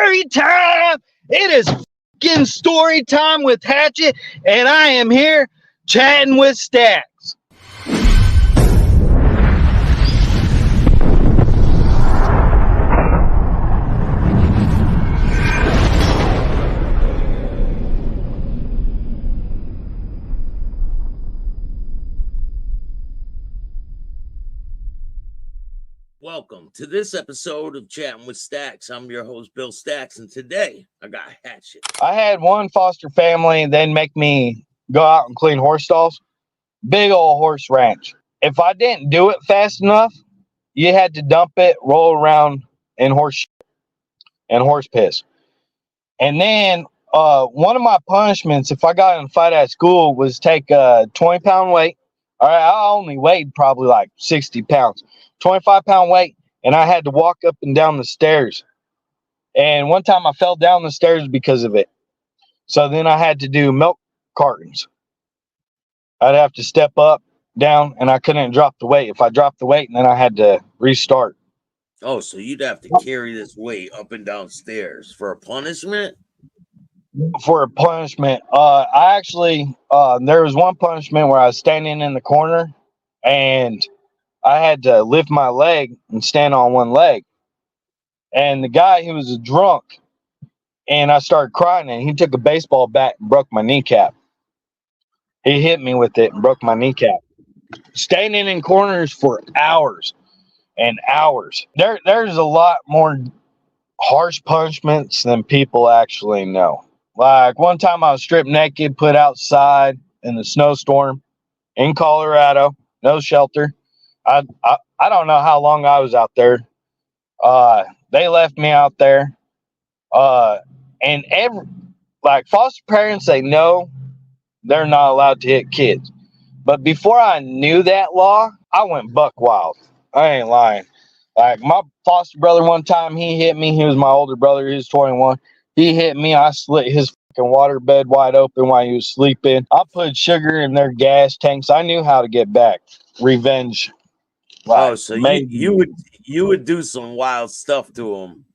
story time. It is fucking story time with Hatchet, and I am here chatting with Staxx. Welcome to this episode of Chatting with Staxx. I'm your host, Bill Staxx, and today I got Hatchet. I had one foster family then make me go out and clean horse stalls. Big old horse ranch. If I didn't do it fast enough, you had to dump it, roll around in horse shit and horse piss. And then one of my punishments, if I got in a fight at school, was take a 20-pound weight. All right, I only weighed probably like 60 pounds. 25-pound weight, and I had to walk up and down the stairs. And one time I fell down the stairs because of it. So then I had to do milk cartons. I'd have to step up, down, and I couldn't drop the weight. If I dropped the weight, and then I had to restart. Oh, so you'd have to carry this weight up and down stairs for a punishment? For a punishment, I actually, there was one punishment where I was standing in the corner, and I had to lift my leg and stand on one leg. And the guy, he was a drunk, and I started crying, and he took a baseball bat and broke my kneecap. He hit me with it and broke my kneecap. Standing in corners for hours and hours. There's a lot more harsh punishments than people actually know. Like one time I was stripped naked, put outside in the snowstorm in Colorado, no shelter. I don't know how long I was out there. They left me out there. And foster parents, they know they're not allowed to hit kids. But before I knew that law, I went buck wild. I ain't lying. Like my foster brother, one time he hit me. He was my older brother. He was 21. He hit me. I slit his fucking water bed wide open while he was sleeping. I put sugar in their gas tanks. I knew how to get back. Revenge. Like, so you would do some wild stuff to them.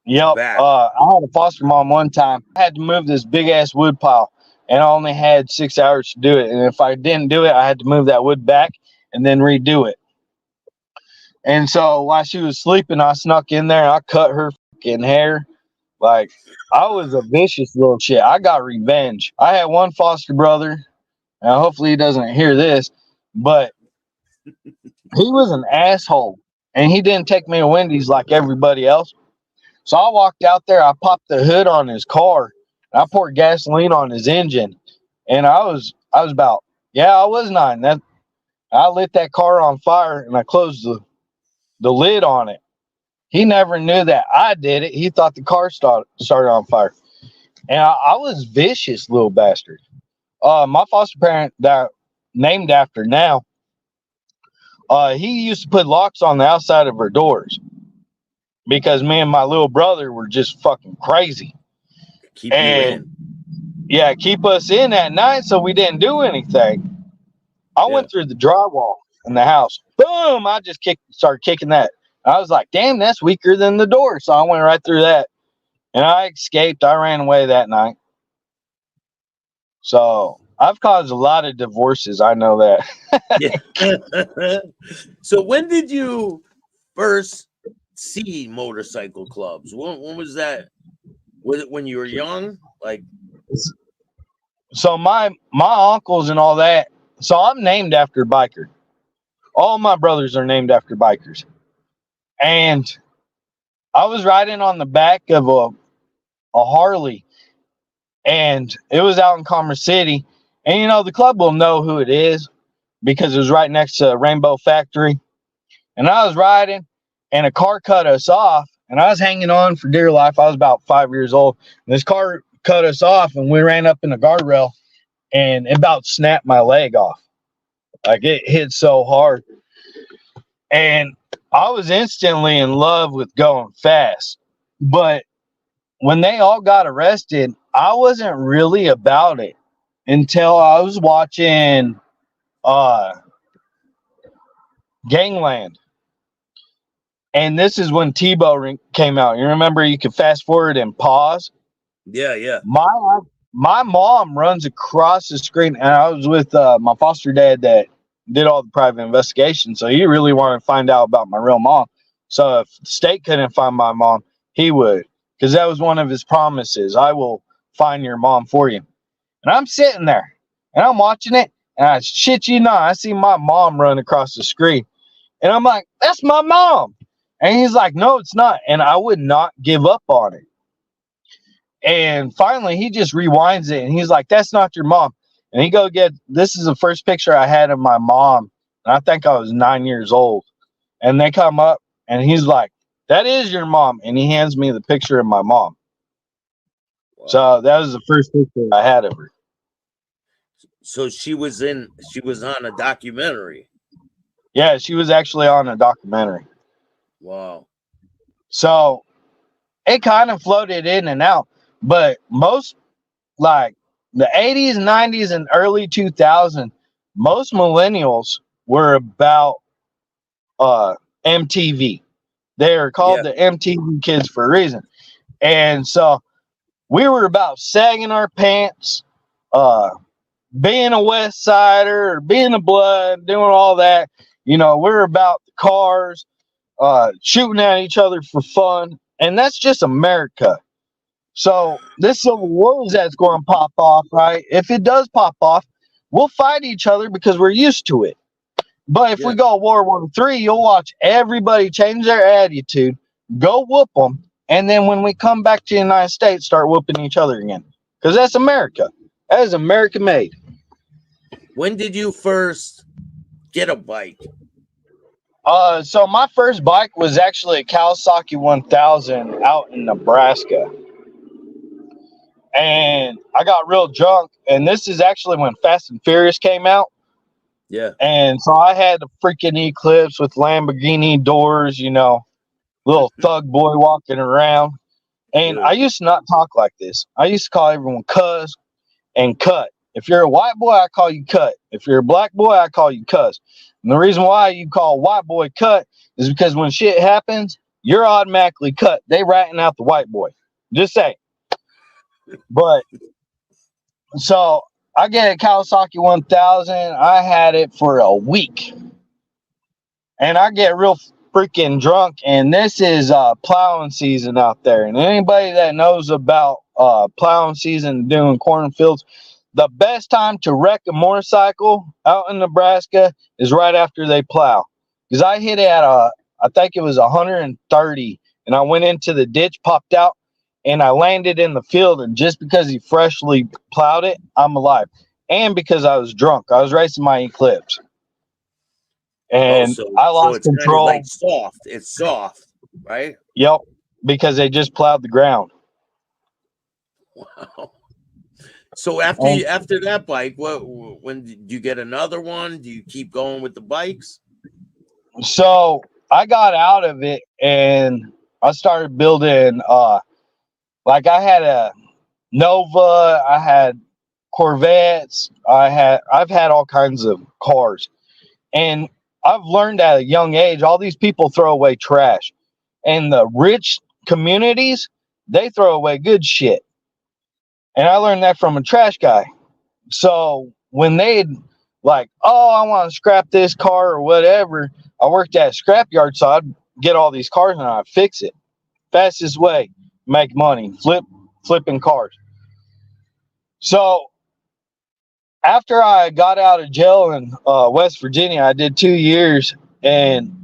Yep. I had a foster mom one time. I had to move this big ass wood pile, and I only had 6 hours to do it. And if I didn't do it, I had to move that wood back and then redo it. And so while she was sleeping, I snuck in there and I cut her fucking hair. Like, I was a vicious little shit. I got revenge. I had one foster brother, and hopefully he doesn't hear this, but he was an asshole, and he didn't take me to Wendy's like everybody else. So I walked out there, I popped the hood on his car, and I poured gasoline on his engine, and I was about, I was 9. I lit that car on fire, and I closed the lid on it. He never knew that I did it. He thought the car started on fire, and I was vicious little bastard. My foster parent that named after now, he used to put locks on the outside of her doors because me and my little brother were just fucking crazy. Keep you in. Yeah, keep us in at night so we didn't do anything. I went through the drywall in the house. Boom! I just started kicking that. I was like, damn, that's weaker than the door. So I went right through that. And I escaped. I ran away that night. So I've caused a lot of divorces. I know that. So when did you first see motorcycle clubs? When was that? Was it when you were young? Like, so my uncles and all that. So I'm named after a biker. All my brothers are named after bikers. And I was riding on the back of a Harley, and it was out in Commerce City. And, you know, the club will know who it is because it was right next to Rainbow Factory. And I was riding, and a car cut us off, and I was hanging on for dear life. I was about 5 years old. And this car cut us off, and we ran up in the guardrail, and it about snapped my leg off. Like, it hit so hard. And I was instantly in love with going fast. But when they all got arrested, I wasn't really about it until I was watching Gangland. And this is when came out. You remember you could fast forward and pause. Yeah. My mom runs across the screen, and I was with my foster dad that did all the private investigation. So he really wanted to find out about my real mom. So if the state couldn't find my mom, he would, because that was one of his promises. I will find your mom for you. And I'm sitting there, and I'm watching it, and I shit you not, I see my mom run across the screen, and I'm like, "That's my mom." And he's like, "No, it's not." And I would not give up on it. And finally, he just rewinds it and he's like, "That's not your mom." And he go get, this is the first picture I had of my mom. And I think I was 9 years old. And they come up and he's like, "That is your mom." And he hands me the picture of my mom. Wow. So that was the first picture I had of her. So she was on a documentary. Yeah, she was actually on a documentary. Wow. So it kind of floated in and out. But most, like the 80s, 90s, and early 2000s, most millennials were about MTV. They are called the MTV kids for a reason. And so we were about sagging our pants, being a West Sider, or being a Blood, doing all that. You know, we're about the cars, shooting at each other for fun. And that's just America. So this civil war that's going to pop off, right? If it does pop off, we'll fight each other because we're used to it. But if we go World War III, you'll watch everybody change their attitude, go whoop them, and then when we come back to the United States, start whooping each other again. Because that's America. That is America made. When did you first get a bike? So my first bike was actually a Kawasaki 1000 out in Nebraska. And I got real drunk, and this is actually when Fast and Furious came out. Yeah. And so I had a freaking Eclipse with Lamborghini doors, you know, little thug boy walking around. And I used to not talk like this. I used to call everyone cuz and cut. If you're a white boy, I call you cut. If you're a black boy, I call you cuz. And the reason why you call a white boy cut is because when shit happens, you're automatically cut. They ratting out the white boy. Just say. But so I get a Kawasaki 1000. I had it for a week. And I get real freaking drunk. And this is plowing season out there. And anybody that knows about plowing season, doing cornfields, the best time to wreck a motorcycle out in Nebraska is right after they plow. Because I hit it at I think it was 130. And I went into the ditch, popped out, and I landed in the field. And just because he freshly plowed it, I'm alive. And because I was drunk, I was racing my Eclipse. And I lost control. Kind of like soft. It's soft, right? Yep, because they just plowed the ground. Wow. So after that bike, when did you get another one? Do you keep going with the bikes? So I got out of it and I started building. Like I had a Nova, I had Corvettes, I've had all kinds of cars, and I've learned at a young age all these people throw away trash, and the rich communities, they throw away good shit. And I learned that from a trash guy. So when they'd like, "Oh, I want to scrap this car or whatever," I worked at a scrapyard, so I'd get all these cars and I'd fix it. Fastest way, make money, flipping cars. So after I got out of jail in West Virginia, I did 2 years, and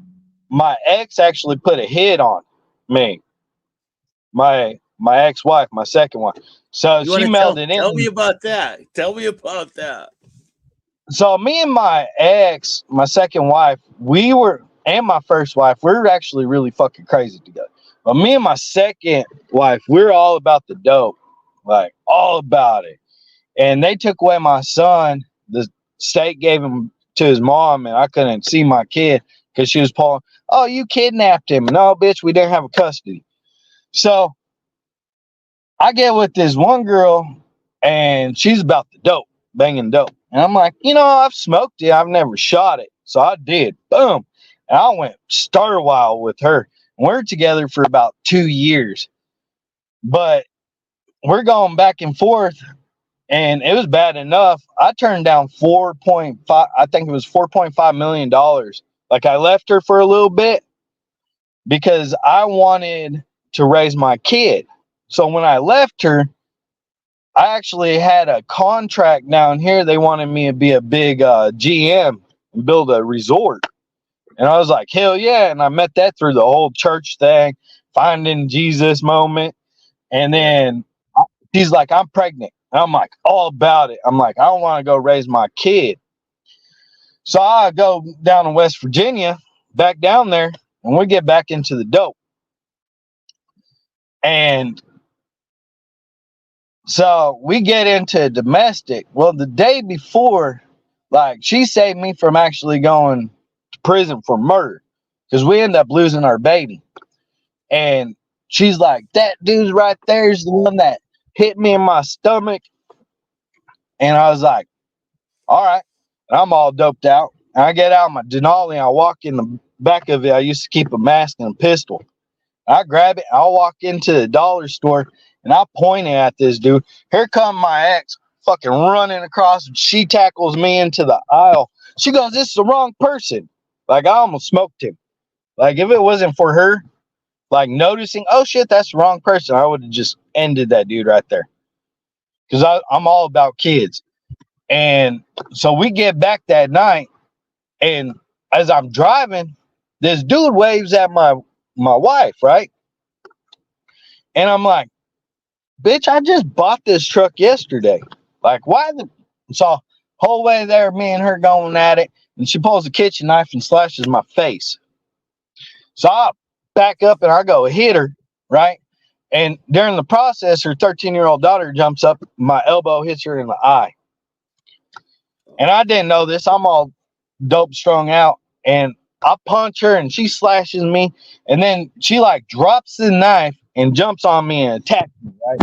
my ex actually put a hit on me. My ex-wife, my second one. So she mailed it in. Tell me about that. Tell me about that. So me and my ex, my second wife, and my first wife, we were actually really fucking crazy together. But me and my second wife, we're all about the dope, like all about it. And they took away my son. The state gave him to his mom, and I couldn't see my kid because she was pulling, "Oh, you kidnapped him." No, bitch, we didn't have a custody. So I get with this one girl, and she's about the dope, banging dope. And I'm like, I've smoked it. I've never shot it. So I did. Boom. And I went star wild with her. We're together for about 2 years, but we're going back and forth, and it was bad enough. I turned down 4.5, I think it was $4.5 million. Like, I left her for a little bit because I wanted to raise my kid. So when I left her, I actually had a contract down here. They wanted me to be a big GM and build a resort. And I was like, hell yeah. And I met that through the whole church thing, finding Jesus moment. And then she's like, I'm pregnant. And I'm like, all about it. I'm like, I don't want to go raise my kid. So I go down to West Virginia, back down there, and we get back into the dope. And so we get into domestic. Well, the day before, like, she saved me from actually going to prison for murder because we end up losing our baby. And she's like, that dude's right there is the one that hit me in my stomach. And I was like, all right. And I'm all doped out. And I get out my Denali. I walk in the back of it. I used to keep a mask and a pistol. I grab it. I'll walk into the dollar store and I point it at this dude. Here come my ex fucking running across. She tackles me into the aisle. She goes, this is the wrong person. Like, I almost smoked him. Like, if it wasn't for her, like, noticing, oh shit, that's the wrong person, I would have just ended that dude right there. Because I'm all about kids. And so we get back that night, and as I'm driving, this dude waves at my wife, right? And I'm like, bitch, I just bought this truck yesterday. Like, why the... So whole way there, me and her going at it, and she pulls a kitchen knife and slashes my face. So I back up and I go hit her, right? And during the process, her 13-year-old daughter jumps up, my elbow hits her in the eye. And I didn't know this. I'm all dope strung out, and I punch her and she slashes me, and then she like drops the knife and jumps on me and attacks me, right?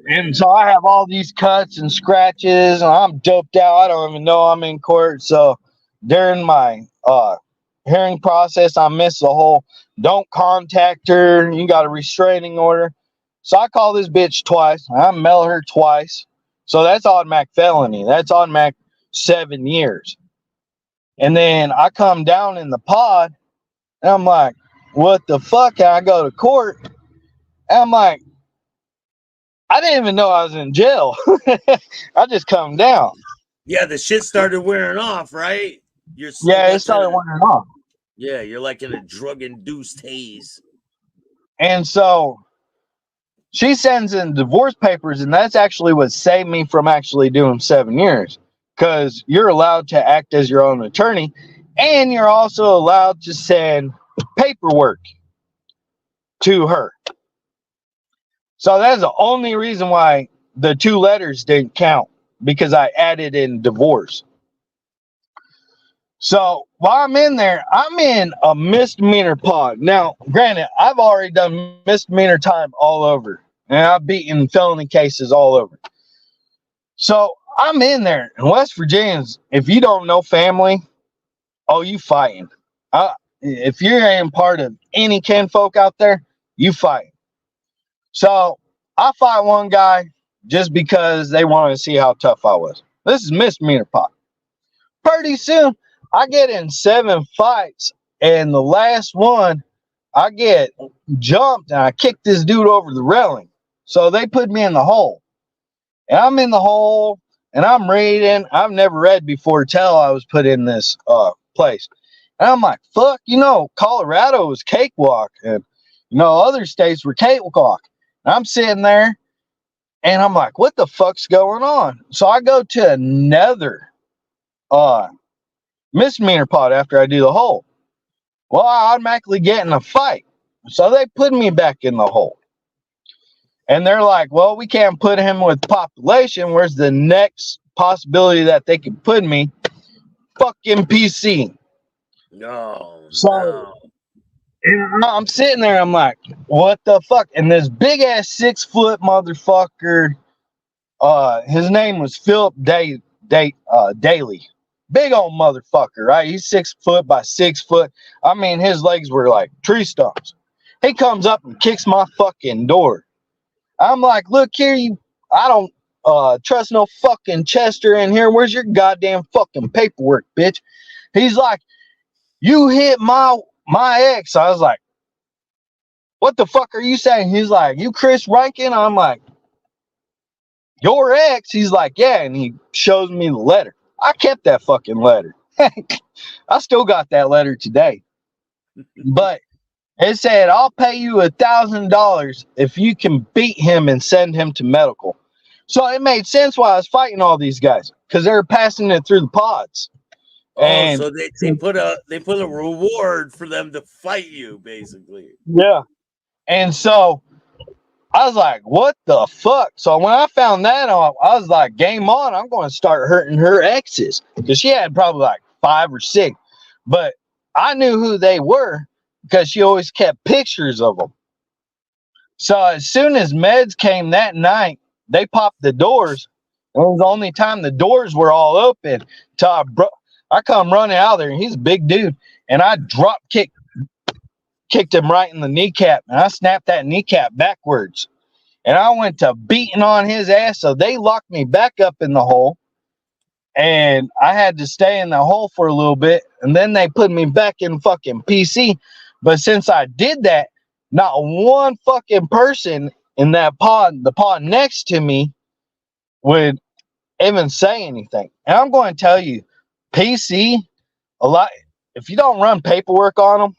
And so I have all these cuts and scratches, and I'm doped out. I don't even know I'm in court. So during my hearing process, I missed the whole don't contact her. You got a restraining order. So I call this bitch twice. I mail her twice. So that's automatic felony. That's automatic 7 years. And then I come down in the pod, and I'm like, what the fuck? And I go to court, and I'm like, I didn't even know I was in jail. I just come down. Yeah, the shit started wearing off, right? It started wearing off. Yeah, you're like in a drug-induced haze. And so she sends in divorce papers, and that's actually what saved me from actually doing 7 years, because you're allowed to act as your own attorney, and you're also allowed to send paperwork to her. So that's the only reason why the 2 letters didn't count, because I added in divorce. So while I'm in there, I'm in a misdemeanor pod. Now, granted, I've already done misdemeanor time all over, and I've beaten felony cases all over. So I'm in there. In West Virginians, if you don't know family, oh, you fighting. If you ain't part of any kinfolk out there, you fight. So I fight one guy just because they wanted to see how tough I was. This is misdemeanor pot. Pretty soon, I get in 7 fights, and the last one, I get jumped, and I kick this dude over the railing. So they put me in the hole. And I'm in the hole, and I'm reading. I've never read before till I was put in this place. And I'm like, fuck, Colorado was cakewalk, and, other states were cakewalk. And I'm sitting there, and I'm like, what the fuck's going on? So I go to another misdemeanor pot after I do the hole. Well, I automatically get in a fight. So they put me back in the hole. And they're like, well, we can't put him with population. Where's the next possibility that they could put me? Fucking PC. So and I'm sitting there, I'm like, what the fuck? And this big ass 6 foot motherfucker, his name was Philip Daly. Big old motherfucker, right? He's 6 foot by 6 foot. I mean, his legs were like tree stumps. He comes up and kicks my fucking door. I'm like, look here, I don't trust no fucking Chester in here. Where's your goddamn fucking paperwork, bitch? He's like, you hit my ex. I was like, what the fuck are you saying? He's like, you Chris Rankin? I'm like, your ex? He's like, yeah. And he shows me the letter. I kept that fucking letter. I still got that letter today. But it said, I'll pay you $1,000 if you can beat him and send him to medical. So it made sense why I was fighting all these guys, because they were passing it through the pods. And so they put a reward for them to fight you, basically. Yeah. And so I was like, what the fuck? So when I found that out, I was like, game on. I'm going to start hurting her exes, because she had probably like 5 or 6. But I knew who they were because she always kept pictures of them. So as soon as meds came that night, they popped the doors. It was the only time the doors were all open. I come running out of there, and he's a big dude, and I kicked him right in the kneecap, and I snapped that kneecap backwards. And I went to beating on his ass, so they locked me back up in the hole, and I had to stay in the hole for a little bit, and then they put me back in fucking PC. But since I did that, not one fucking person in that pod, the pod next to me, would even say anything. And I'm going to tell you, PC, a lot, if you don't run paperwork on them,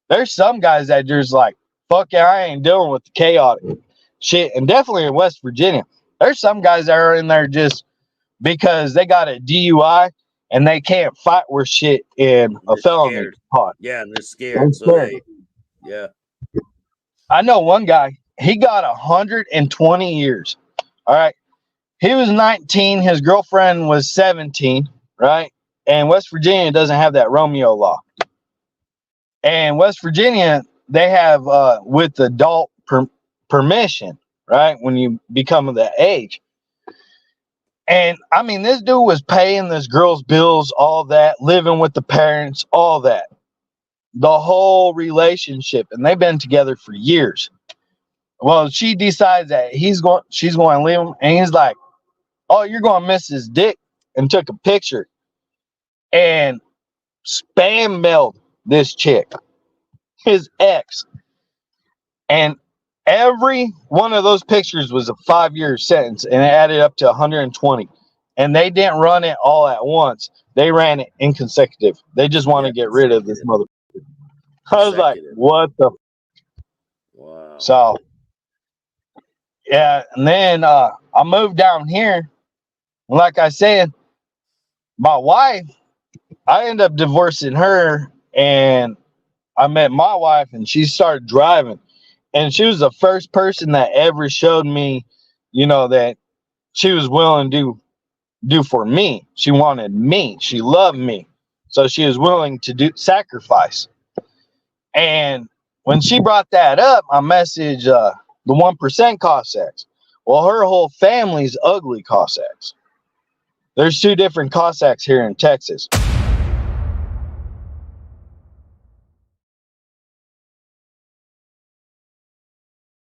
there's some guys that just like, fuck yeah, I ain't dealing with the chaotic shit. And definitely in West Virginia, there's some guys that are in there just because they got a DUI and they can't fight worth shit in a felony pod. Yeah, and they're scared. So yeah. I know one guy, he got 120 years. All right. He was 19. His girlfriend was 17. Right. And West Virginia doesn't have that Romeo law. And West Virginia, they have with adult permission, right? When you become of that age. And I mean, this dude was paying this girl's bills, all that, living with the parents, all that, the whole relationship. And they've been together for years. Well, she decides that she's going to leave him. And he's like, oh, you're going to miss his dick, and took a picture and spam mailed this chick, his ex. And every one of those pictures was a 5-year sentence, and it added up to 120. And they didn't run it all at once. They ran it in consecutive. They just want to get rid of this motherfucker. I was like, what the? Wow. So, yeah. And then I moved down here. Like I said, my wife, I ended up divorcing her, and I met my wife, and she started driving. And she was the first person that ever showed me, that she was willing to do for me. She wanted me. She loved me. So she was willing to sacrifice. And when she brought that up, I messaged the 1% Cossacks. Well, her whole family's ugly Cossacks. There's 2 different Cossacks here in Texas.